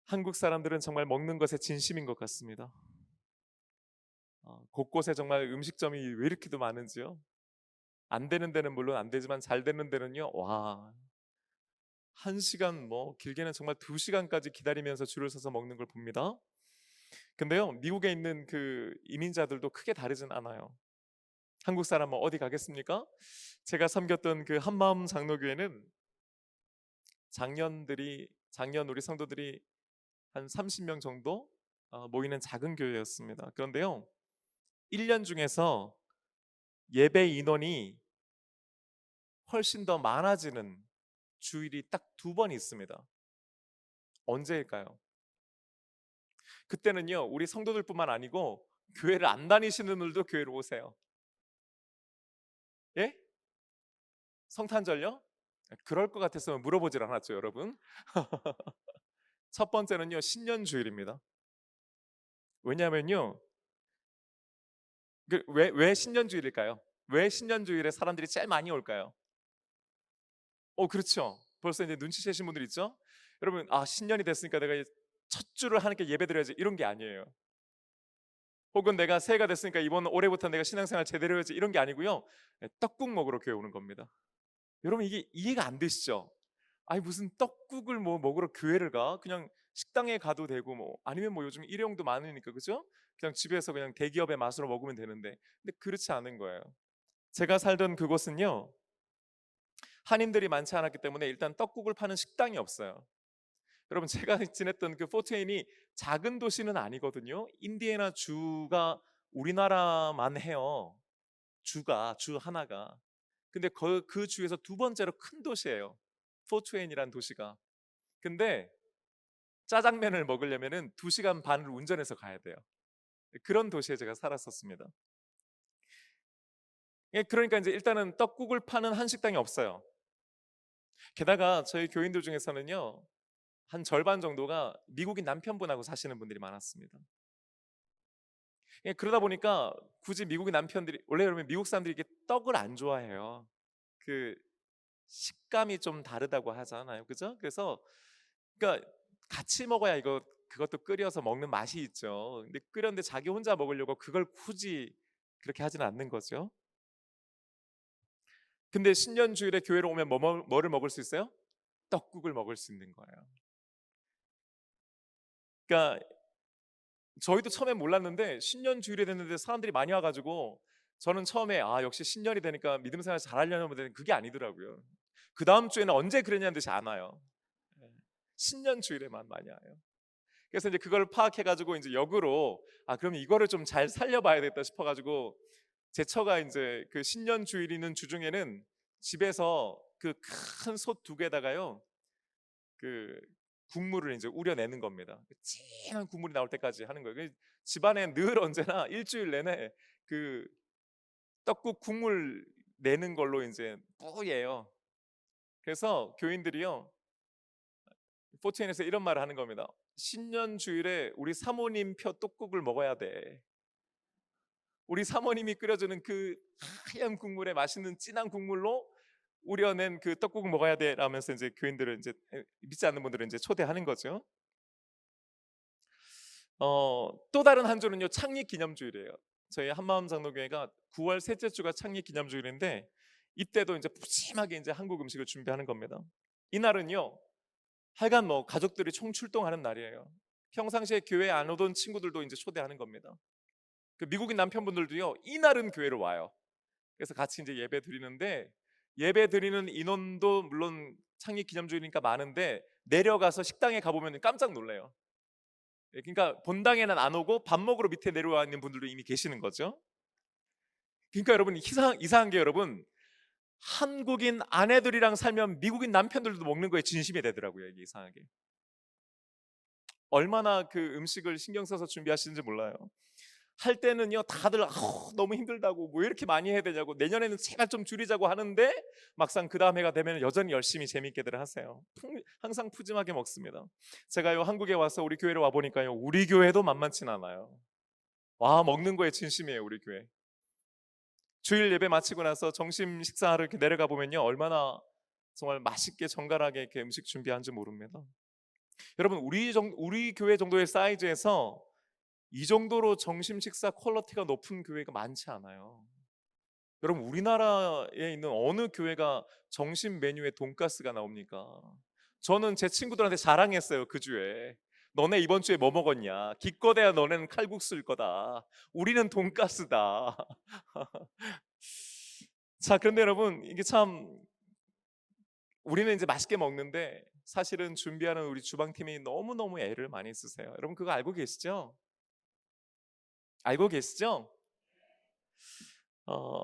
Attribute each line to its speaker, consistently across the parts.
Speaker 1: 한국 사람들은 정말 먹는 것에 진심인 것 같습니다. 곳곳에 정말 음식점이 왜 이렇게도 많은지요. 안 되는 데는 물론 안 되지만 잘 되는 데는요. 와, 1시간 뭐 길게는 정말 2시간까지 기다리면서 줄을 서서 먹는 걸 봅니다. 근데요, 미국에 있는 그 이민자들도 크게 다르진 않아요. 한국 사람 뭐 어디 가겠습니까? 제가 섬겼던 그 한마음 장로교회는 작년 우리 성도들이 한 30명 정도 모이는 작은 교회였습니다. 그런데요, 1년 중에서 예배 인원이 훨씬 더 많아지는 주일이 딱 2번 있습니다. 언제일까요? 그때는요, 우리 성도들뿐만 아니고 교회를 안 다니시는 분들도 교회로 오세요. 예? 성탄절요? 그럴 것 같아서 물어보질 않았죠, 여러분. 첫 번째는요, 신년주일입니다. 왜냐하면요, 왜 신년주일일까요? 왜 신년주일에 사람들이 제일 많이 올까요? 그렇죠. 벌써 이제 눈치채신 분들 있죠? 여러분, 신년이 됐으니까 내가 첫 주를 하나님께 예배드려야지, 이런 게 아니에요. 혹은 내가 새해가 됐으니까 이번 올해부터 내가 신앙생활 제대로 해야지, 이런 게 아니고요. 떡국 먹으러 교회 오는 겁니다. 여러분, 이게 이해가 안 되시죠? 아니, 무슨 떡국을 뭐 먹으러 교회를 가? 그냥 식당에 가도 되고, 뭐 아니면 뭐 요즘 일용도 많으니까, 그죠? 그냥 집에서 그냥 대기업의 맛으로 먹으면 되는데, 근데 그렇지 않은 거예요. 제가 살던 그곳은요, 한인들이 많지 않았기 때문에 일단 떡국을 파는 식당이 없어요. 여러분, 제가 지냈던 그 포트웨인이 작은 도시는 아니거든요. 인디애나 주가 우리나라만 해요. 주 하나가. 근데 그 주에서 2번째로 큰 도시예요. 포트웨인이란 도시가. 근데 짜장면을 먹으려면은 2시간 반을 운전해서 가야 돼요. 그런 도시에 제가 살았었습니다. 예, 그러니까 이제 일단은 떡국을 파는 한식당이 없어요. 게다가 저희 교인들 중에서는요, 한 절반 정도가 미국인 남편분하고 사시는 분들이 많았습니다. 예, 그러다 보니까 굳이 미국인 남편들이, 원래 여러분 미국 사람들이 이게 떡을 안 좋아해요. 그 식감이 좀 다르다고 하잖아요, 그죠? 그래서 그러니까 같이 먹어야 이거 그것도 끓여서 먹는 맛이 있죠. 근데 끓였는데 자기 혼자 먹으려고 그걸 굳이 그렇게 하지는 않는 거죠. 근데 신년주일에 교회로 오면 뭐를 먹을 수 있어요? 떡국을 먹을 수 있는 거예요. 그러니까 저희도 처음에 몰랐는데 신년주일에 됐는데 사람들이 많이 와가지고, 저는 처음에 역시 신년이 되니까 믿음 생활 잘하려는 분들은 그게 아니더라고요. 그 다음 주에는 언제 그랬냐는 듯이 안 와요. 예. 신년주일에만 많이 와요. 그래서 이제 그걸 파악해가지고 이제 역으로 그럼 이거를 좀 잘 살려봐야겠다 싶어가지고, 제 처가 이제 그 신년주일 있는 주중에는 집에서 그 큰 솥 2개에다가요, 그 국물을 이제 우려내는 겁니다. 진한 국물이 나올 때까지 하는 거예요. 집안에 늘 언제나 일주일 내내 그 떡국 국물 내는 걸로 이제 뿌예요. 그래서 교인들이요, 포트엔에서 이런 말을 하는 겁니다. 신년 주일에 우리 사모님 표 떡국을 먹어야 돼. 우리 사모님이 끓여주는 그 하얀 국물에 맛있는 진한 국물로 우려낸 그 떡국 먹어야 돼. 라면서 이제 교인들을 이제, 믿지 않는 분들을 이제 초대하는 거죠. 또 다른 한 주는요, 창립 기념주일이에요. 저희 한마음 장로교회가 9월 셋째 주가 창립 기념주일인데, 이때도 이제 푸짐하게 이제 한국 음식을 준비하는 겁니다. 이날은요, 하여간 뭐 가족들이 총출동하는 날이에요. 평상시에 교회 안 오던 친구들도 이제 초대하는 겁니다. 그 미국인 남편분들도요, 이날은 교회를 와요. 그래서 같이 이제 예배 드리는데, 예배 드리는 인원도 물론 창립 기념주일이니까 많은데, 내려가서 식당에 가보면 깜짝 놀래요. 그러니까 본당에는 안 오고 밥 먹으러 밑에 내려와 있는 분들도 이미 계시는 거죠. 그러니까 여러분, 이상한 게, 여러분, 한국인 아내들이랑 살면 미국인 남편들도 먹는 거에 진심이 되더라고요. 이게 이상하게. 얼마나 그 음식을 신경 써서 준비하시는지 몰라요. 할 때는요, 다들 너무 힘들다고, 뭐 이렇게 많이 해야 되냐고, 내년에는 제발 좀 줄이자고 하는데, 막상 그 다음 해가 되면 여전히 열심히 재밌게들 하세요. 항상 푸짐하게 먹습니다. 제가요, 한국에 와서 우리 교회로 와 보니까요, 우리 교회도 만만치 않아요. 와, 먹는 거에 진심이에요, 우리 교회. 주일 예배 마치고 나서 점심 식사를 이렇게 내려가 보면요, 얼마나 정말 맛있게 정갈하게 이렇게 음식 준비한지 모릅니다. 여러분 우리 교회 정도의 사이즈에서 이 정도로 점심 식사 퀄리티가 높은 교회가 많지 않아요. 여러분 우리나라에 있는 어느 교회가 점심 메뉴에 돈가스가 나옵니까? 저는 제 친구들한테 자랑했어요, 그 주에. 너네 이번 주에 뭐 먹었냐? 기껏해야 너네는 칼국수일 거다. 우리는 돈가스다. 자, 그런데 여러분 이게 참 우리는 이제 맛있게 먹는데 사실은 준비하는 우리 주방팀이 너무너무 애를 많이 쓰세요. 여러분 그거 알고 계시죠? 알고 계시죠? 어,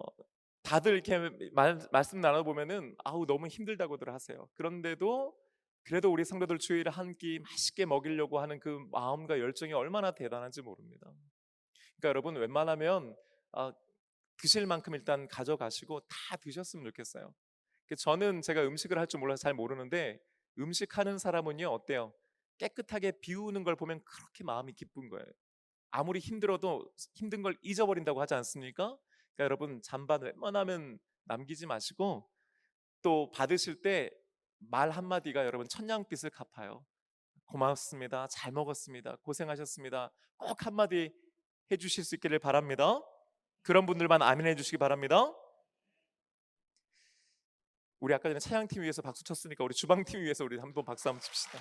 Speaker 1: 다들 이렇게 말씀 나눠 보면은 아우 너무 힘들다고들 하세요. 그런데도 그래도 우리 성도들 주일에 한 끼 맛있게 먹이려고 하는 그 마음과 열정이 얼마나 대단한지 모릅니다. 그러니까 여러분 웬만하면 아, 드실 만큼 일단 가져가시고 다 드셨으면 좋겠어요. 저는 제가 음식을 할 줄 몰라서 잘 모르는데 음식하는 사람은요 어때요? 깨끗하게 비우는 걸 보면 그렇게 마음이 기쁜 거예요. 아무리 힘들어도 힘든 걸 잊어버린다고 하지 않습니까? 그러니까 여러분 잔반 웬만하면 남기지 마시고 또 받으실 때 말 한마디가 여러분 천냥빚을 갚아요. 고맙습니다. 잘 먹었습니다. 고생하셨습니다. 꼭 한마디 해주실 수 있기를 바랍니다. 그런 분들만 아멘 해주시기 바랍니다. 우리 아까 전에 차양팀 위해서 박수 쳤으니까 우리 주방팀 위해서 우리 한번 박수 한번 칩시다.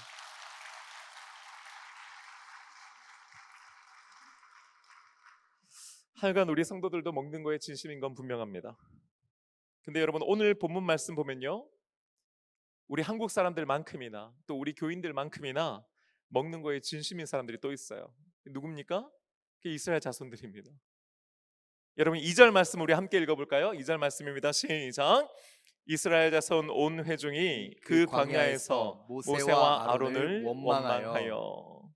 Speaker 1: 하여간 우리 성도들도 먹는 거에 진심인 건 분명합니다. 근데 여러분 오늘 본문 말씀 보면요, 우리 한국 사람들만큼이나 또 우리 교인들만큼이나 먹는 거에 진심인 사람들이 또 있어요. 누굽니까? 그 이스라엘 자손들입니다. 여러분 2절 말씀 우리 함께 읽어볼까요? 2절 말씀입니다. 시작. 이스라엘 자손 온 회중이
Speaker 2: 그
Speaker 1: 그 광야에서
Speaker 2: 광야에서 모세와
Speaker 1: 모세와
Speaker 2: 아론을
Speaker 1: 아론을
Speaker 2: 원망하여.
Speaker 1: 원망하여.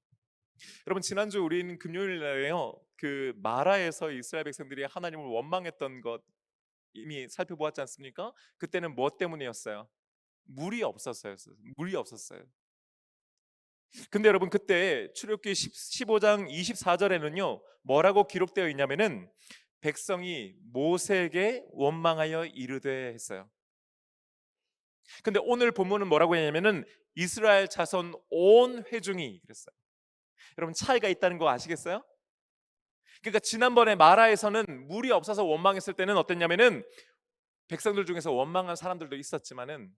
Speaker 1: 여러분 지난주 우리는 금요일 날에요 그 마라에서 이스라엘 백성들이 하나님을 원망했던 것 이미 살펴보았지 않습니까? 그때는 무엇 때문이었어요? 물이 없었어요. 물이 없었어요. 근데 여러분 그때 출애굽기 15장 24절에는요 뭐라고 기록되어 있냐면은 백성이 모세에게 원망하여 이르되 했어요. 근데 오늘 본문은 뭐라고 했냐면은 이스라엘 자손 온 회중이 그랬어요. 여러분 차이가 있다는 거 아시겠어요? 그러니까 지난번에 마라에서는 물이 없어서 원망했을 때는 어땠냐면은 백성들 중에서 원망한 사람들도 있었지만은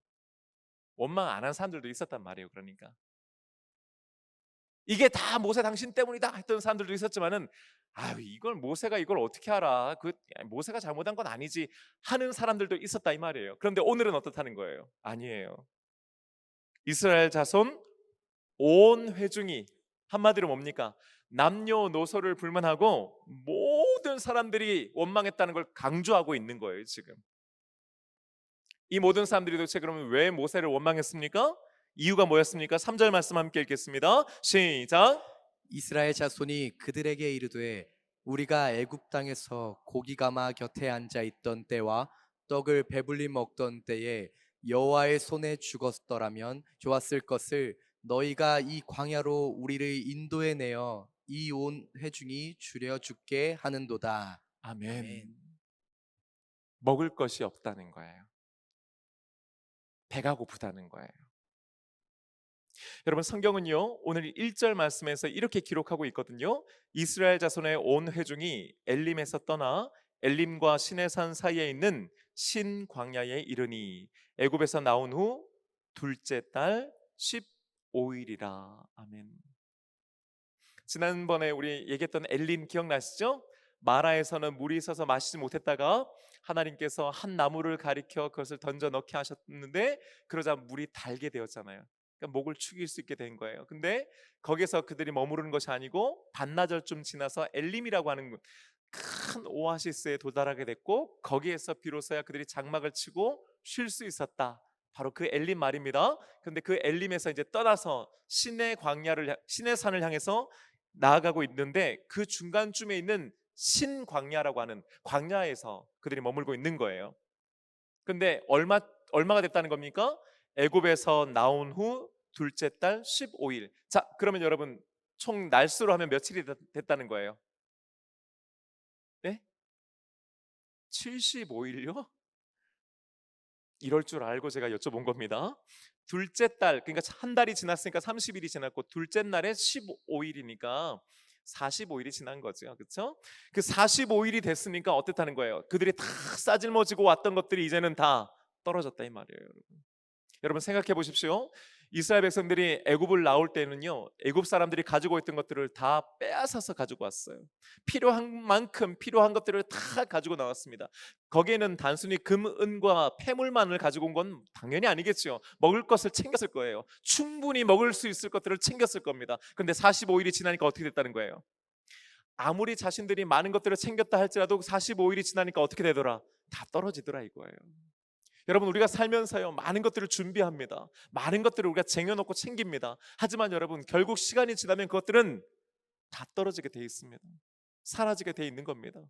Speaker 1: 원망 안 한 사람들도 있었단 말이에요. 그러니까 이게 다 모세 당신 때문이다 했던 사람들도 있었지만은 아유 이걸 모세가 이걸 어떻게 알아? 그 모세가 잘못한 건 아니지 하는 사람들도 있었다 이 말이에요. 그런데 오늘은 어떻다는 거예요? 아니에요. 이스라엘 자손 온 회중이 한마디로 뭡니까? 남녀노소를 불문하고 모든 사람들이 원망했다는 걸 강조하고 있는 거예요. 지금 이 모든 사람들이 도대체 그러면 왜 모세를 원망했습니까? 이유가 뭐였습니까? 3절 말씀 함께 읽겠습니다. 시작.
Speaker 2: 이스라엘 자손이 그들에게 이르되 우리가 애굽 땅에서 고기 가마 곁에 앉아 있던 때와 떡을 배불리 먹던 때에 여호와의 손에 죽었더라면 좋았을 것을 너희가 이 광야로 우리를 인도해 내어 이 온 회중이 줄여 죽게 하는도다. 아멘.
Speaker 1: 아멘. 먹을 것이 없다는 거예요. 배가 고프다는 거예요. 여러분 성경은요 오늘 1절 말씀에서 이렇게 기록하고 있거든요. 이스라엘 자손의 온 회중이 엘림에서 떠나 엘림과 시내산 사이에 있는 신광야에 이르니 애굽에서 나온 후 둘째 달 15일이라. 아멘. 지난번에 우리 얘기했던 엘림 기억나시죠? 마라에서는 물이 있어서 마시지 못했다가 하나님께서 한 나무를 가리켜 그것을 던져 넣게 하셨는데 그러자 물이 달게 되었잖아요. 그러니까 목을 축일 수 있게 된 거예요. 근데 거기서 그들이 머무르는 것이 아니고 반나절쯤 지나서 엘림이라고 하는 큰 오아시스에 도달하게 됐고 거기에서 비로소야 그들이 장막을 치고 쉴 수 있었다. 바로 그 엘림 말입니다. 그런데 그 엘림에서 이제 떠나서 시내 산을 향해서 나아가고 있는데 그 중간쯤에 있는 신광야라고 하는 광야에서 그들이 머물고 있는 거예요. 근데 얼마가 됐다는 겁니까? 애굽에서 나온 후 둘째 달 15일. 자, 그러면 여러분 총 날수로 하면 며칠이 됐다는 거예요? 네? 75일요? 이럴 줄 알고 제가 여쭤본 겁니다. 둘째 달, 그러니까 한 달이 지났으니까 30일이 지났고 둘째 날에 15일이니까 45일이 지난 거죠. 그렇죠? 그 45일이 됐으니까 어떻다는 거예요? 그들이 다 싸질머지고 왔던 것들이 이제는 다 떨어졌다 이 말이에요, 여러분. 여러분 생각해 보십시오. 이스라엘 백성들이 애굽을 나올 때는요, 애굽 사람들이 가지고 있던 것들을 다 빼앗아서 가지고 왔어요. 필요한 만큼 필요한 것들을 다 가지고 나왔습니다. 거기에는 단순히 금, 은과 폐물만을 가지고 온 건 당연히 아니겠죠. 먹을 것을 챙겼을 거예요. 충분히 먹을 수 있을 것들을 챙겼을 겁니다. 그런데 45일이 지나니까 어떻게 됐다는 거예요? 아무리 자신들이 많은 것들을 챙겼다 할지라도 45일이 지나니까 어떻게 되더라? 다 떨어지더라 이거예요. 여러분, 우리가 살면서요 많은 것들을 준비합니다. 많은 것들을 우리가 쟁여놓고 챙깁니다. 하지만 여러분, 결국 시간이 지나면 그것들은 다 떨어지게 돼 있습니다. 사라지게 돼 있는 겁니다.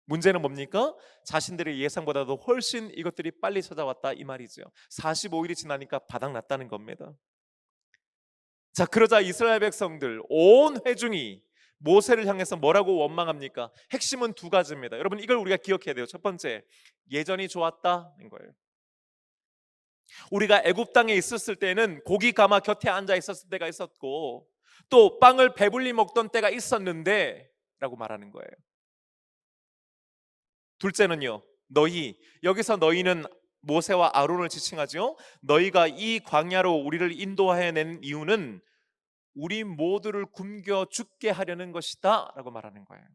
Speaker 1: 문제는 뭡니까? 자신들의 예상보다도 훨씬 이것들이 빨리 찾아왔다 이 말이죠. 45일이 지나니까 바닥났다는 겁니다. 자, 그러자 이스라엘 백성들 온 회중이 모세를 향해서 뭐라고 원망합니까? 핵심은 두 가지입니다. 여러분, 이걸 우리가 기억해야 돼요. 첫 번째, 예전이 좋았다는 거예요. 우리가 애굽 땅에 있었을 때는 고기 가마 곁에 앉아 있었을 때가 있었고, 또 빵을 배불리 먹던 때가 있었는데 라고 말하는 거예요. 둘째는요, 너희, 여기서 너희는 모세와 아론을 지칭하죠. 너희가 이 광야로 우리를 인도해낸 이유는 우리 모두를 굶겨 죽게 하려는 것이다 라고 말하는 거예요.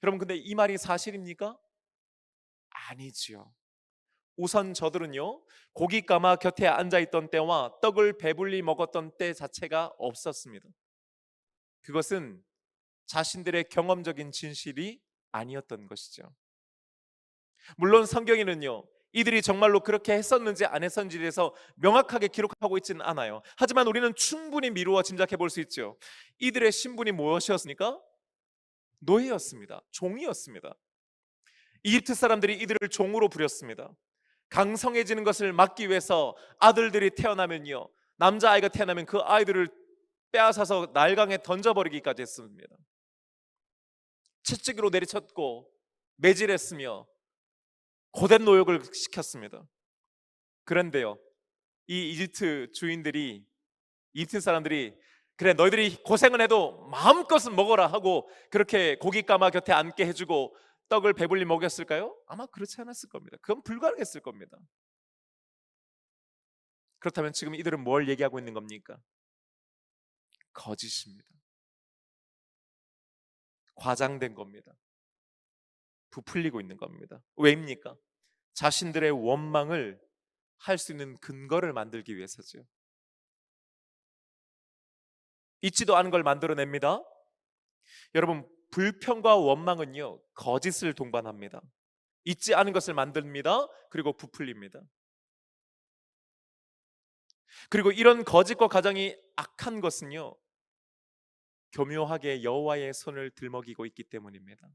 Speaker 1: 여러분, 근데 이 말이 사실입니까? 아니지요. 우선 저들은요, 고기 가마 곁에 앉아있던 때와 떡을 배불리 먹었던 때 자체가 없었습니다. 그것은 자신들의 경험적인 진실이 아니었던 것이죠. 물론 성경에는요, 이들이 정말로 그렇게 했었는지 안 했었는지에 대해서 명확하게 기록하고 있지는 않아요. 하지만 우리는 충분히 미루어 짐작해 볼 수 있죠. 이들의 신분이 무엇이었습니까? 노예였습니다. 종이었습니다. 이집트 사람들이 이들을 종으로 부렸습니다. 강성해지는 것을 막기 위해서 아들들이 태어나면요, 남자아이가 태어나면 그 아이들을 빼앗아서 날강에 던져버리기까지 했습니다. 채찍으로 내리쳤고 매질했으며 고된 노역을 시켰습니다. 그런데요, 이 이집트 사람들이 그래 너희들이 고생은 해도 마음껏은 먹어라 하고 그렇게 고기 까마 곁에 앉게 해주고 떡을 배불리 먹였을까요? 아마 그렇지 않았을 겁니다. 그건 불가능했을 겁니다. 그렇다면 지금 이들은 뭘 얘기하고 있는 겁니까? 거짓입니다. 과장된 겁니다. 부풀리고 있는 겁니다. 왜입니까? 자신들의 원망을 할 수 있는 근거를 만들기 위해서죠. 있지도 않은 걸 만들어냅니다. 여러분, 불평과 원망은요, 거짓을 동반합니다. 있지 않은 것을 만듭니다. 그리고 부풀립니다. 그리고 이런 거짓과 가장이 악한 것은요, 교묘하게 여호와의 손을 들먹이고 있기 때문입니다.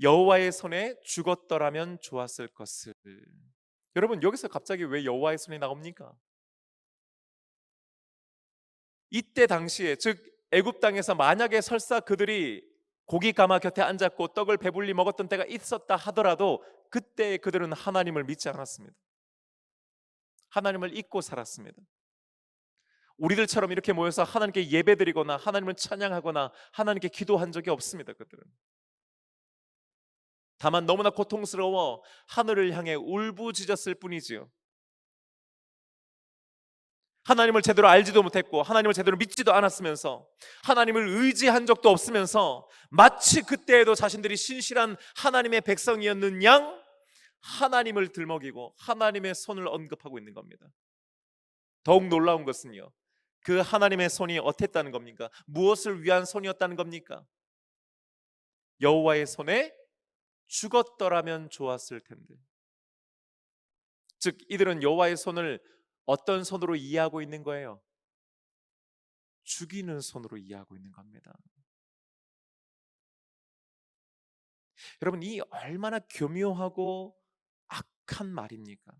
Speaker 1: 여호와의 손에 죽었더라면 좋았을 것을. 여러분, 여기서 갑자기 왜 여호와의 손이 나옵니까? 이때 당시에, 즉 애굽 땅에서 만약에 설사 그들이 고기 가마 곁에 앉았고 떡을 배불리 먹었던 때가 있었다 하더라도 그때 그들은 하나님을 믿지 않았습니다. 하나님을 잊고 살았습니다. 우리들처럼 이렇게 모여서 하나님께 예배드리거나 하나님을 찬양하거나 하나님께 기도한 적이 없습니다. 그들은 다만 너무나 고통스러워 하늘을 향해 울부짖었을 뿐이지요. 하나님을 제대로 알지도 못했고 하나님을 제대로 믿지도 않았으면서 하나님을 의지한 적도 없으면서 마치 그때에도 자신들이 신실한 하나님의 백성이었는 양 하나님을 들먹이고 하나님의 손을 언급하고 있는 겁니다. 더욱 놀라운 것은요, 그 하나님의 손이 어땠다는 겁니까? 무엇을 위한 손이었다는 겁니까? 여호와의 손에 죽었더라면 좋았을 텐데. 즉 이들은 여호와의 손을 어떤 손으로 이해하고 있는 거예요? 죽이는 손으로 이해하고 있는 겁니다. 여러분, 이 얼마나 교묘하고 악한 말입니까?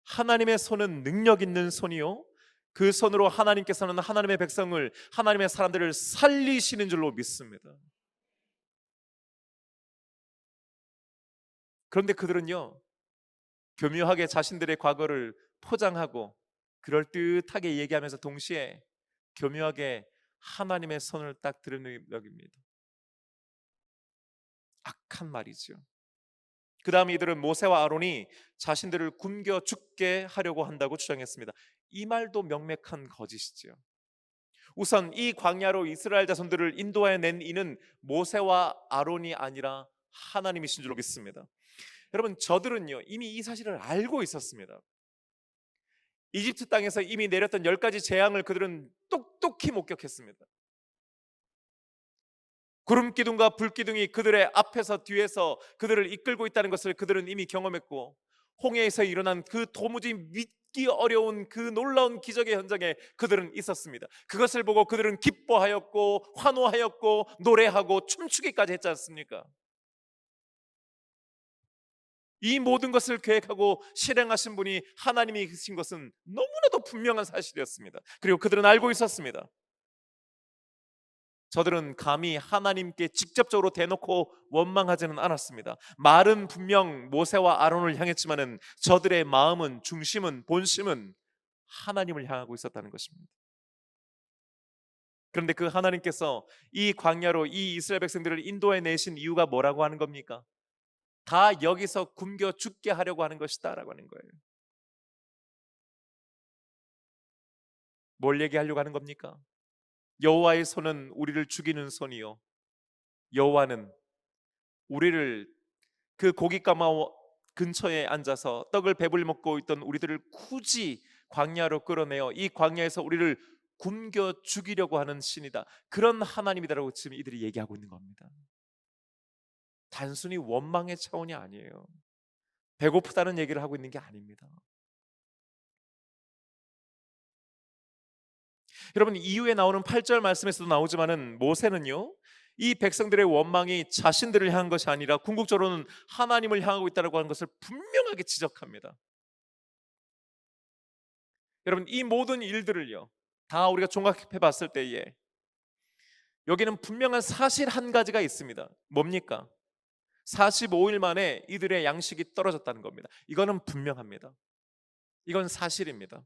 Speaker 1: 하나님의 손은 능력 있는 손이요, 그 손으로 하나님께서는 하나님의 백성을, 하나님의 사람들을 살리시는 줄로 믿습니다. 그런데 그들은요, 교묘하게 자신들의 과거를 포장하고 그럴듯하게 얘기하면서 동시에 교묘하게 하나님의 손을 딱 드러냅니다. 악한 말이죠. 그 다음에 이들은 모세와 아론이 자신들을 굶겨 죽게 하려고 한다고 주장했습니다. 이 말도 명백한 거짓이지요. 우선 이 광야로 이스라엘 자손들을 인도해 낸 이는 모세와 아론이 아니라 하나님이신 줄 믿습니다. 여러분, 저들은요 이미 이 사실을 알고 있었습니다. 이집트 땅에서 이미 내렸던 10가지 재앙을 그들은 똑똑히 목격했습니다. 구름 기둥과 불 기둥이 그들의 앞에서 뒤에서 그들을 이끌고 있다는 것을 그들은 이미 경험했고, 홍해에서 일어난 그 도무지 믿기 어려운 그 놀라운 기적의 현장에 그들은 있었습니다. 그것을 보고 그들은 기뻐하였고 환호하였고 노래하고 춤추기까지 했지 않습니까? 이 모든 것을 계획하고 실행하신 분이 하나님이신 것은 너무나도 분명한 사실이었습니다. 그리고 그들은 알고 있었습니다. 저들은 감히 하나님께 직접적으로 대놓고 원망하지는 않았습니다. 말은 분명 모세와 아론을 향했지만은 저들의 마음은, 중심은, 본심은 하나님을 향하고 있었다는 것입니다. 그런데 그 하나님께서 이 광야로 이 이스라엘 백성들을 인도해 내신 이유가 뭐라고 하는 겁니까? 다 여기서 굶겨 죽게 하려고 하는 것이다 라고 하는 거예요. 뭘 얘기하려고 하는 겁니까? 여호와의 손은 우리를 죽이는 손이요, 여호와는 우리를 그 고깃가마 근처에 앉아서 떡을 배불리 먹고 있던 우리들을 굳이 광야로 끌어내어 이 광야에서 우리를 굶겨 죽이려고 하는 신이다, 그런 하나님이다라고 지금 이들이 얘기하고 있는 겁니다. 단순히 원망의 차원이 아니에요. 배고프다는 얘기를 하고 있는 게 아닙니다. 여러분, 이후에 나오는 8절 말씀에서도 나오지만은 모세는요 이 백성들의 원망이 자신들을 향한 것이 아니라 궁극적으로는 하나님을 향하고 있다고 하는 것을 분명하게 지적합니다. 여러분, 이 모든 일들을요 다 우리가 종합해 봤을 때에 여기는 분명한 사실 한 가지가 있습니다. 뭡니까? 45일 만에 이들의 양식이 떨어졌다는 겁니다. 이거는 분명합니다. 이건 사실입니다.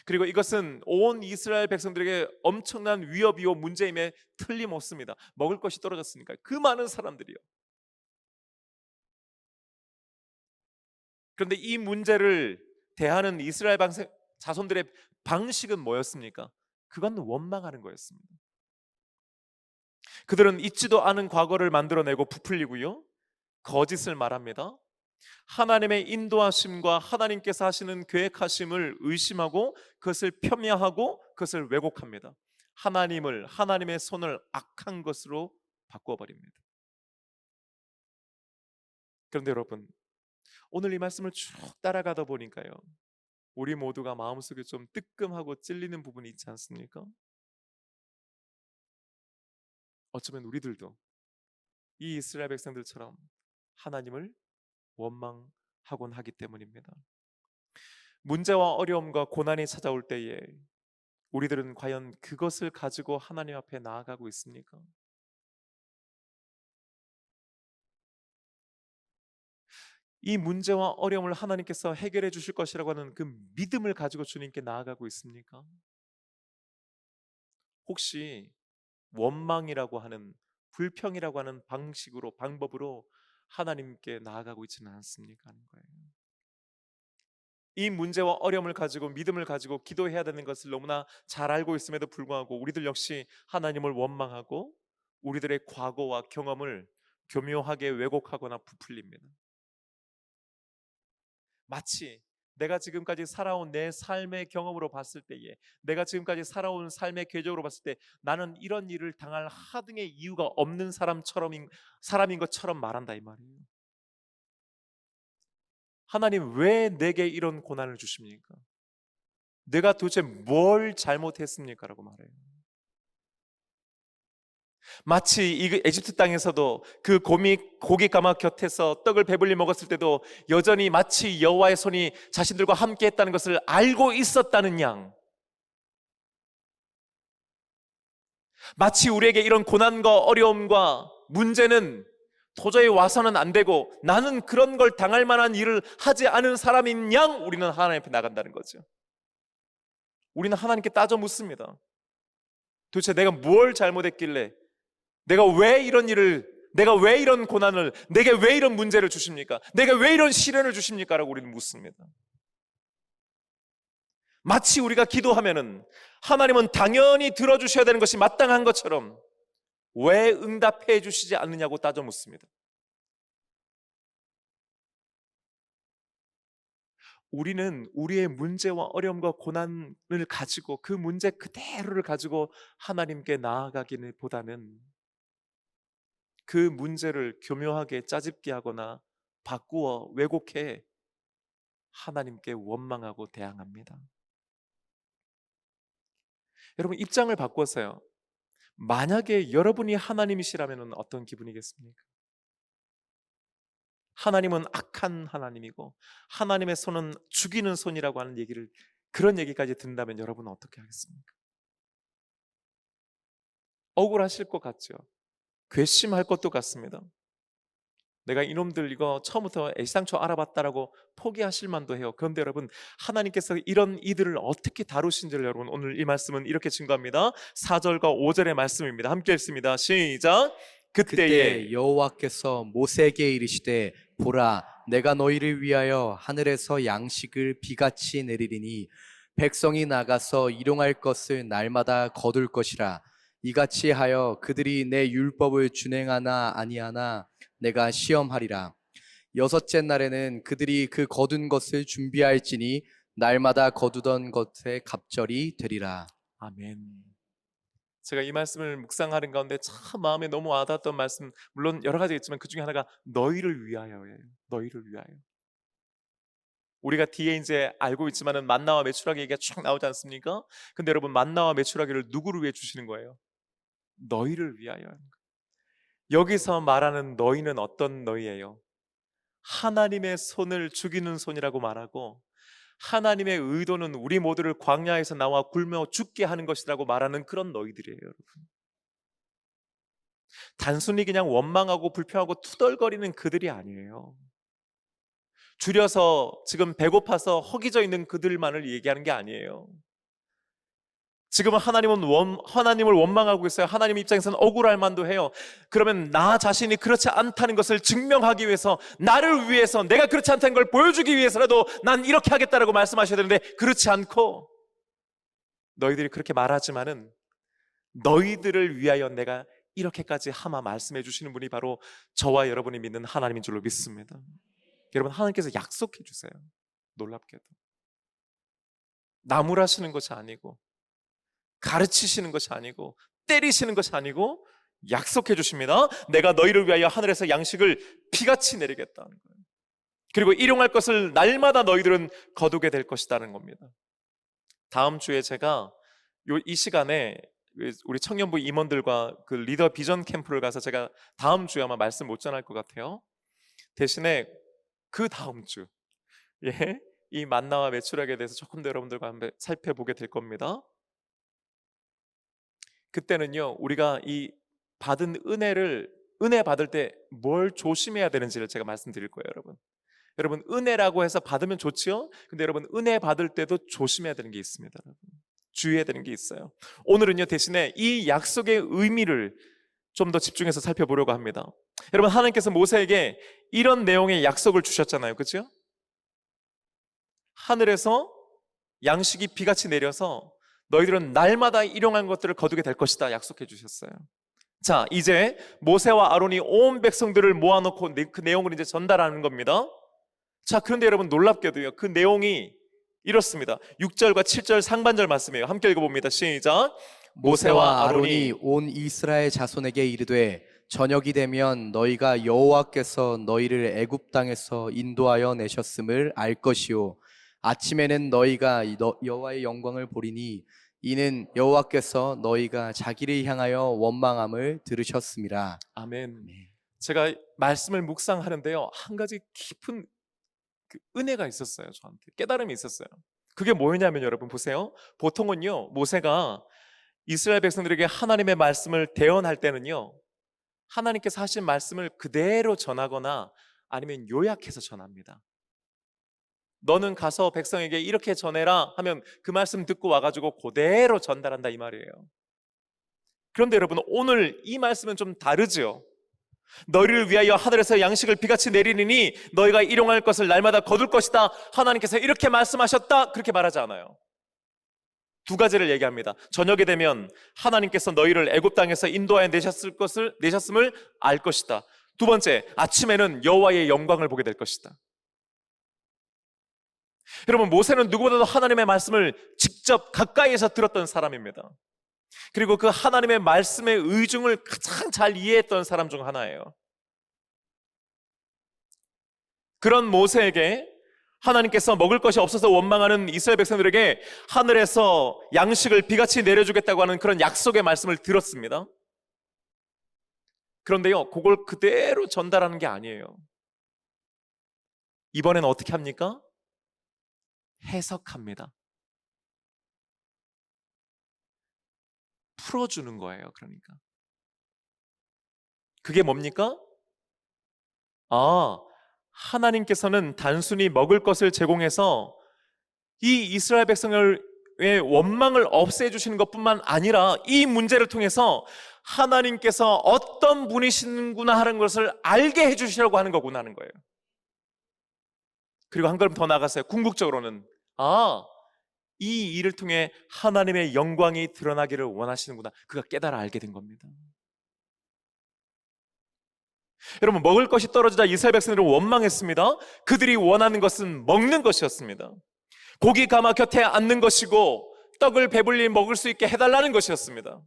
Speaker 1: 그리고 이것은 온 이스라엘 백성들에게 엄청난 위협이요 문제임에 틀림없습니다. 먹을 것이 떨어졌으니까 그 많은 사람들이요. 그런데 이 문제를 대하는 이스라엘 자손들의 방식은 뭐였습니까? 그건 원망하는 거였습니다. 그들은 잊지도 않은 과거를 만들어내고 부풀리고요 거짓을 말합니다. 하나님의 인도하심과 하나님께서 하시는 계획하심을 의심하고 그것을 폄훼하고 그것을 왜곡합니다. 하나님의 손을 악한 것으로 바꿔버립니다. 그런데 여러분, 오늘 이 말씀을 쭉 따라가다 보니까요 우리 모두가 마음속에 좀 뜨끔하고 찔리는 부분이 있지 않습니까? 어쩌면 우리들도 이 이스라엘 백성들처럼 하나님을 원망하곤 하기 때문입니다. 문제와 어려움과 고난이 찾아올 때에 우리들은 과연 그것을 가지고 하나님 앞에 나아가고 있습니까? 이 문제와 어려움을 하나님께서 해결해 주실 것이라고 하는 그 믿음을 가지고 주님께 나아가고 있습니까? 혹시 원망이라고 하는, 불평이라고 하는 방법으로 하나님께 나아가고 있지는 않습니까? 하는 거예요. 이 문제와 어려움을 가지고 믿음을 가지고 기도해야 되는 것을 너무나 잘 알고 있음에도 불구하고 우리들 역시 하나님을 원망하고 우리들의 과거와 경험을 교묘하게 왜곡하거나 부풀립니다. 마치 내가 지금까지 살아온 내 삶의 경험으로 봤을 때에, 내가 지금까지 살아온 삶의 궤적으로 봤을 때 나는 이런 일을 당할 하등의 이유가 없는 사람인 것처럼 말한다 이 말이에요. 하나님 왜 내게 이런 고난을 주십니까? 내가 도대체 뭘 잘못했습니까? 라고 말해요. 마치 이 에집트 땅에서도 그 고깃가마 곁에서 떡을 배불리 먹었을 때도 여전히 마치 여호와의 손이 자신들과 함께 했다는 것을 알고 있었다는 양, 마치 우리에게 이런 고난과 어려움과 문제는 도저히 와서는 안 되고 나는 그런 걸 당할 만한 일을 하지 않은 사람인 양 우리는 하나님 앞에 나간다는 거죠. 우리는 하나님께 따져 묻습니다. 도대체 내가 뭘 잘못했길래, 내가 왜 이런 고난을, 내게 왜 이런 문제를 주십니까? 내가 왜 이런 시련을 주십니까? 라고 우리는 묻습니다. 마치 우리가 기도하면은 하나님은 당연히 들어주셔야 되는 것이 마땅한 것처럼 왜 응답해 주시지 않느냐고 따져 묻습니다. 우리는 우리의 문제와 어려움과 고난을 가지고 그 문제 그대로를 가지고 하나님께 나아가기는 보다는 그 문제를 교묘하게 짜집기 하거나 바꾸어 왜곡해 하나님께 원망하고 대항합니다. 여러분, 입장을 바꿔서요. 만약에 여러분이 하나님이시라면 어떤 기분이겠습니까? 하나님은 악한 하나님이고 하나님의 손은 죽이는 손이라고 하는 얘기를, 그런 얘기까지 듣는다면 여러분은 어떻게 하겠습니까? 억울하실 것 같죠? 괘씸할 것도 같습니다. 내가 이놈들 이거 처음부터 애시당초 알아봤다라고 포기하실 만도 해요. 그런데 여러분, 하나님께서 이런 이들을 어떻게 다루신지를 여러분 오늘 이 말씀은 이렇게 증거합니다. 4절과 5절의 말씀입니다. 함께 읽습니다. 시작. 그때에
Speaker 2: 그때 여호와께서 모세에게 이르시되 보라 내가 너희를 위하여 하늘에서 양식을 비같이 내리리니 백성이 나가서 일용할 것을 날마다 거둘 것이라. 이같이 하여 그들이 내 율법을 준행하나 아니하나 내가 시험하리라. 여섯째 날에는 그들이 그 거둔 것을 준비할지니 날마다 거두던 것에 갑절이 되리라.
Speaker 1: 아멘. 제가 이 말씀을 묵상하는 가운데 참 마음에 너무 와닿았던 말씀, 물론 여러 가지 있지만 그 중에 하나가 너희를 위하여예요. 너희를 위하여. 우리가 뒤에 이제 알고 있지만은 만나와 메추라기 얘기가 쭉 나오지 않습니까? 근데 여러분, 만나와 메추라기를 누구를 위해 주시는 거예요? 너희를 위하여. 여기서 말하는 너희는 어떤 너희예요? 하나님의 손을 죽이는 손이라고 말하고 하나님의 의도는 우리 모두를 광야에서 나와 굶어 죽게 하는 것이라고 말하는 그런 너희들이에요, 여러분. 단순히 그냥 원망하고 불평하고 투덜거리는 그들이 아니에요. 줄여서 지금 배고파서 허기져 있는 그들만을 얘기하는 게 아니에요. 지금은 하나님을 원망하고 있어요. 하나님 입장에서는 억울할 만도 해요. 그러면 나 자신이 그렇지 않다는 것을 증명하기 위해서, 나를 위해서, 내가 그렇지 않다는 걸 보여주기 위해서라도 난 이렇게 하겠다라고 말씀하셔야 되는데 그렇지 않고, 너희들이 그렇게 말하지만은 너희들을 위하여 내가 이렇게까지 하마 말씀해 주시는 분이 바로 저와 여러분이 믿는 하나님인 줄로 믿습니다. 여러분, 하나님께서 약속해 주세요. 놀랍게도 나무라시는 것이 아니고 가르치시는 것이 아니고 때리시는 것이 아니고 약속해 주십니다. 내가 너희를 위하여 하늘에서 양식을 비같이 내리겠다는 거예요. 그리고 일용할 것을 날마다 너희들은 거두게 될 것이라는 겁니다. 다음 주에 제가 이 시간에 우리 청년부 임원들과 그 리더 비전 캠프를 가서 제가 다음 주에 아마 말씀 못 전할 것 같아요. 대신에 그 다음 주, 이 만나와 메추라기에 대해서 조금 더 여러분들과 한번 살펴보게 될 겁니다. 그때는요, 우리가 이 받은 은혜 받을 때 뭘 조심해야 되는지를 제가 말씀드릴 거예요, 여러분. 여러분, 은혜라고 해서 받으면 좋지요? 근데 여러분, 은혜 받을 때도 조심해야 되는 게 있습니다, 여러분. 주의해야 되는 게 있어요. 오늘은요, 대신에 이 약속의 의미를 좀 더 집중해서 살펴보려고 합니다. 여러분, 하나님께서 모세에게 이런 내용의 약속을 주셨잖아요, 그렇죠? 하늘에서 양식이 비같이 내려서 너희들은 날마다 일용한 것들을 거두게 될 것이다 약속해 주셨어요. 자, 이제 모세와 아론이 온 백성들을 모아놓고 그 내용을 이제 전달하는 겁니다. 자, 그런데 여러분, 놀랍게도요, 그 내용이 이렇습니다. 6절과 7절 상반절 말씀이에요. 함께 읽어봅니다. 시작.
Speaker 2: 모세와 아론이 온 이스라엘 자손에게 이르되 저녁이 되면 너희가 여호와께서 너희를 애굽 땅에서 인도하여 내셨음을 알 것이요 아침에는 너희가 여호와의 영광을 보리니 이는 여호와께서 너희가 자기를 향하여 원망함을 들으셨음이라.
Speaker 1: 아멘. 제가 말씀을 묵상하는데요, 한 가지 깊은 그 은혜가 있었어요. 저한테 깨달음이 있었어요. 그게 뭐냐면 여러분 보세요. 보통은요, 모세가 이스라엘 백성들에게 하나님의 말씀을 대언할 때는요, 하나님께서 하신 말씀을 그대로 전하거나 아니면 요약해서 전합니다. 너는 가서 백성에게 이렇게 전해라 하면 그 말씀 듣고 와가지고 그대로 전달한다 이 말이에요. 그런데 여러분, 오늘 이 말씀은 좀 다르죠. 너희를 위하여 하늘에서 양식을 비같이 내리니 너희가 일용할 것을 날마다 거둘 것이다. 하나님께서 이렇게 말씀하셨다. 그렇게 말하지 않아요. 두 가지를 얘기합니다. 저녁에 되면 하나님께서 너희를 애굽 땅에서 인도하여 내셨음을 알 것이다. 두 번째, 아침에는 여호와의 영광을 보게 될 것이다. 여러분, 모세는 누구보다도 하나님의 말씀을 직접 가까이에서 들었던 사람입니다. 그리고 그 하나님의 말씀의 의중을 가장 잘 이해했던 사람 중 하나예요. 그런 모세에게 하나님께서 먹을 것이 없어서 원망하는 이스라엘 백성들에게 하늘에서 양식을 비같이 내려주겠다고 하는 그런 약속의 말씀을 들었습니다. 그런데요, 그걸 그대로 전달하는 게 아니에요. 이번엔 어떻게 합니까? 해석합니다. 풀어주는 거예요. 그러니까 그게 뭡니까? 하나님께서는 단순히 먹을 것을 제공해서 이 이스라엘 백성의 원망을 없애주시는 것뿐만 아니라 이 문제를 통해서 하나님께서 어떤 분이시는구나 하는 것을 알게 해주시려고 하는 거구나 하는 거예요. 그리고 한 걸음 더 나아가서요, 궁극적으로는 이 일을 통해 하나님의 영광이 드러나기를 원하시는구나, 그가 깨달아 알게 된 겁니다. 여러분, 먹을 것이 떨어지자 이스라엘 백성들은 원망했습니다. 그들이 원하는 것은 먹는 것이었습니다. 고기 가마 곁에 앉는 것이고 떡을 배불리 먹을 수 있게 해달라는 것이었습니다.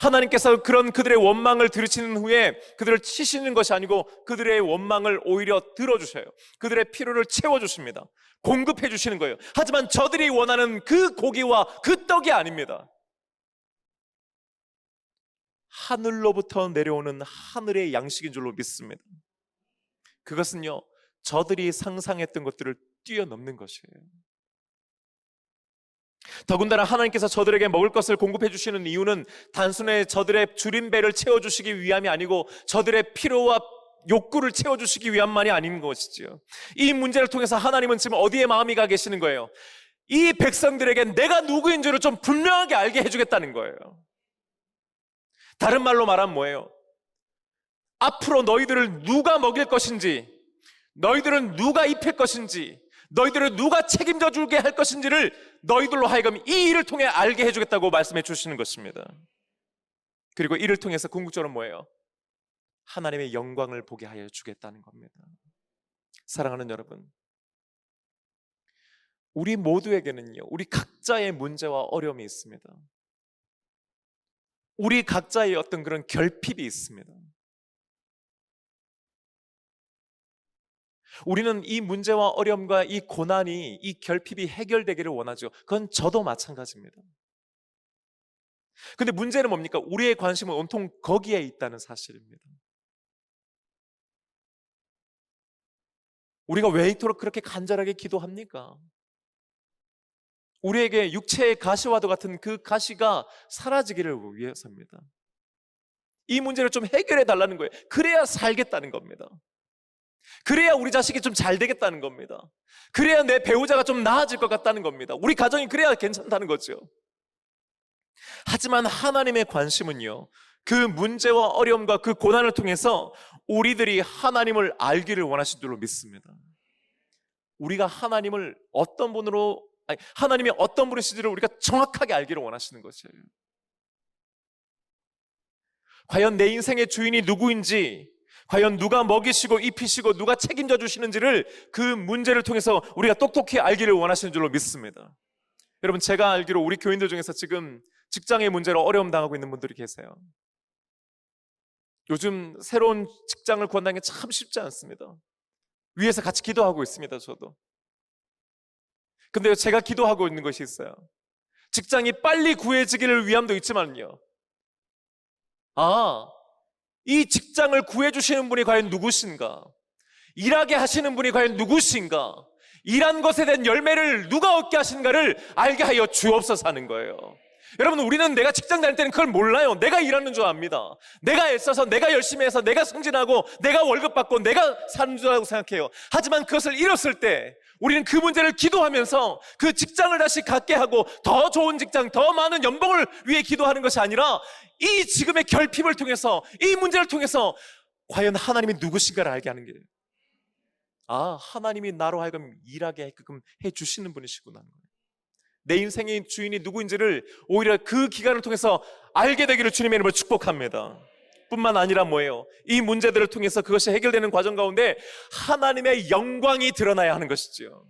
Speaker 1: 하나님께서 그런 그들의 원망을 들으시는 후에 그들을 치시는 것이 아니고 그들의 원망을 오히려 들어주셔요. 그들의 필요를 채워주십니다. 공급해 주시는 거예요. 하지만 저들이 원하는 그 고기와 그 떡이 아닙니다. 하늘로부터 내려오는 하늘의 양식인 줄로 믿습니다. 그것은요, 저들이 상상했던 것들을 뛰어넘는 것이에요. 더군다나 하나님께서 저들에게 먹을 것을 공급해 주시는 이유는 단순히 저들의 줄인 배를 채워주시기 위함이 아니고 저들의 필요와 욕구를 채워주시기 위함만이 아닌 것이지요. 이 문제를 통해서 하나님은 지금 어디에 마음이 가 계시는 거예요? 이 백성들에게 내가 누구인 줄을 좀 분명하게 알게 해주겠다는 거예요. 다른 말로 말하면 뭐예요? 앞으로 너희들을 누가 먹일 것인지, 너희들은 누가 입힐 것인지, 너희들을 누가 책임져 주게 할 것인지를 너희들로 하여금 이 일을 통해 알게 해주겠다고 말씀해 주시는 것입니다. 그리고 이를 통해서 궁극적으로 뭐예요? 하나님의 영광을 보게 하여 주겠다는 겁니다. 사랑하는 여러분, 우리 모두에게는요, 우리 각자의 문제와 어려움이 있습니다. 우리 각자의 어떤 그런 결핍이 있습니다. 우리는 이 문제와 어려움과 이 고난이, 이 결핍이 해결되기를 원하죠. 그건 저도 마찬가지입니다. 근데 문제는 뭡니까? 우리의 관심은 온통 거기에 있다는 사실입니다. 우리가 왜 이토록 그렇게 간절하게 기도합니까? 우리에게 육체의 가시와도 같은 그 가시가 사라지기를 위해서입니다. 이 문제를 좀 해결해 달라는 거예요. 그래야 살겠다는 겁니다. 그래야 우리 자식이 좀 잘 되겠다는 겁니다. 그래야 내 배우자가 좀 나아질 것 같다는 겁니다. 우리 가정이 그래야 괜찮다는 거죠. 하지만 하나님의 관심은요, 그 문제와 어려움과 그 고난을 통해서 우리들이 하나님을 알기를 원하신 줄로 믿습니다. 우리가 하나님을 어떤 분으로, 하나님이 어떤 분이신지를 우리가 정확하게 알기를 원하시는 것이에요. 과연 내 인생의 주인이 누구인지, 과연 누가 먹이시고 입히시고 누가 책임져 주시는지를 그 문제를 통해서 우리가 똑똑히 알기를 원하시는 줄로 믿습니다. 여러분, 제가 알기로 우리 교인들 중에서 지금 직장의 문제로 어려움 당하고 있는 분들이 계세요. 요즘 새로운 직장을 구한다는 게 참 쉽지 않습니다. 위에서 같이 기도하고 있습니다. 저도. 근데 제가 기도하고 있는 것이 있어요. 직장이 빨리 구해지기를 위함도 있지만요, 이 직장을 구해주시는 분이 과연 누구신가? 일하게 하시는 분이 과연 누구신가? 일한 것에 대한 열매를 누가 얻게 하신가를 알게 하여 주옵소서 하는 거예요. 여러분, 우리는 내가 직장 다닐 때는 그걸 몰라요. 내가 일하는 줄 압니다. 내가 애써서, 내가 열심히 해서, 내가 승진하고, 내가 월급 받고, 내가 사는 줄 알고 생각해요. 하지만 그것을 잃었을 때 우리는 그 문제를 기도하면서 그 직장을 다시 갖게 하고, 더 좋은 직장, 더 많은 연봉을 위해 기도하는 것이 아니라, 이 지금의 결핍을 통해서, 이 문제를 통해서 과연 하나님이 누구신가를 알게 하는 게, 아, 하나님이 나로 하여금 일하게 하게끔 해주시는 분이시구나. 내 인생의 주인이 누구인지를 오히려 그 기간을 통해서 알게 되기를 주님의 이름으로 축복합니다. 뿐만 아니라 뭐예요? 이 문제들을 통해서 그것이 해결되는 과정 가운데 하나님의 영광이 드러나야 하는 것이죠.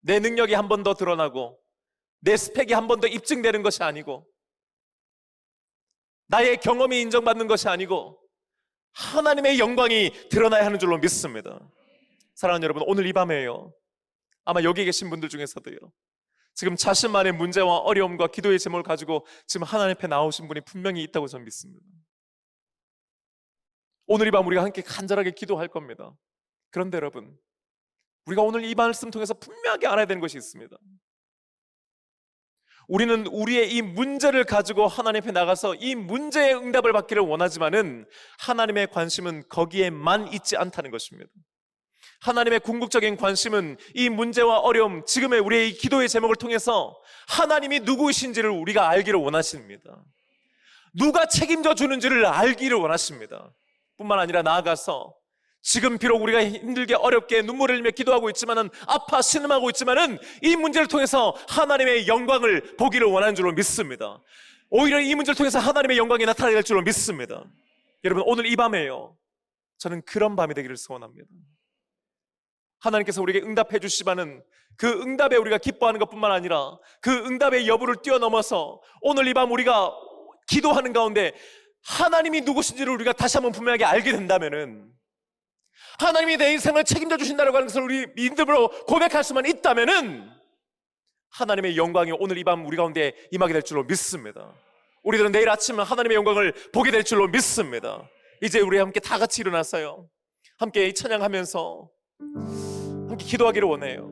Speaker 1: 내 능력이 한 번 더 드러나고, 내 스펙이 한 번 더 입증되는 것이 아니고, 나의 경험이 인정받는 것이 아니고, 하나님의 영광이 드러나야 하는 줄로 믿습니다. 사랑하는 여러분, 오늘 이 밤에요, 아마 여기 계신 분들 중에서도요, 지금 자신만의 문제와 어려움과 기도의 제목을 가지고 지금 하나님 앞에 나오신 분이 분명히 있다고 저는 믿습니다. 오늘 이 밤 우리가 함께 간절하게 기도할 겁니다. 그런데 여러분, 우리가 오늘 이 말씀 통해서 분명하게 알아야 되는 것이 있습니다. 우리는 우리의 이 문제를 가지고 하나님 앞에 나가서 이 문제의 응답을 받기를 원하지만은 하나님의 관심은 거기에만 있지 않다는 것입니다. 하나님의 궁극적인 관심은 이 문제와 어려움, 지금의 우리의 이 기도의 제목을 통해서 하나님이 누구이신지를 우리가 알기를 원하십니다. 누가 책임져 주는지를 알기를 원하십니다. 뿐만 아니라 나아가서 지금 비록 우리가 힘들게 어렵게 눈물을 흘리며 기도하고 있지만은, 아파 신음하고 있지만은, 이 문제를 통해서 하나님의 영광을 보기를 원하는 줄로 믿습니다. 오히려 이 문제를 통해서 하나님의 영광이 나타나게 될 줄로 믿습니다. 여러분, 오늘 이 밤에요, 저는 그런 밤이 되기를 소원합니다. 하나님께서 우리에게 응답해 주시지만은 그 응답에 우리가 기뻐하는 것뿐만 아니라 그 응답의 여부를 뛰어넘어서 오늘 이 밤 우리가 기도하는 가운데 하나님이 누구신지를 우리가 다시 한번 분명하게 알게 된다면은, 하나님이 내 인생을 책임져 주신다고 하는 것을 우리 믿음으로 고백할 수만 있다면은, 하나님의 영광이 오늘 이 밤 우리 가운데 임하게 될 줄로 믿습니다. 우리들은 내일 아침 하나님의 영광을 보게 될 줄로 믿습니다. 이제 우리 함께 다 같이 일어나서요, 함께 찬양하면서 함께 기도하기를 원해요.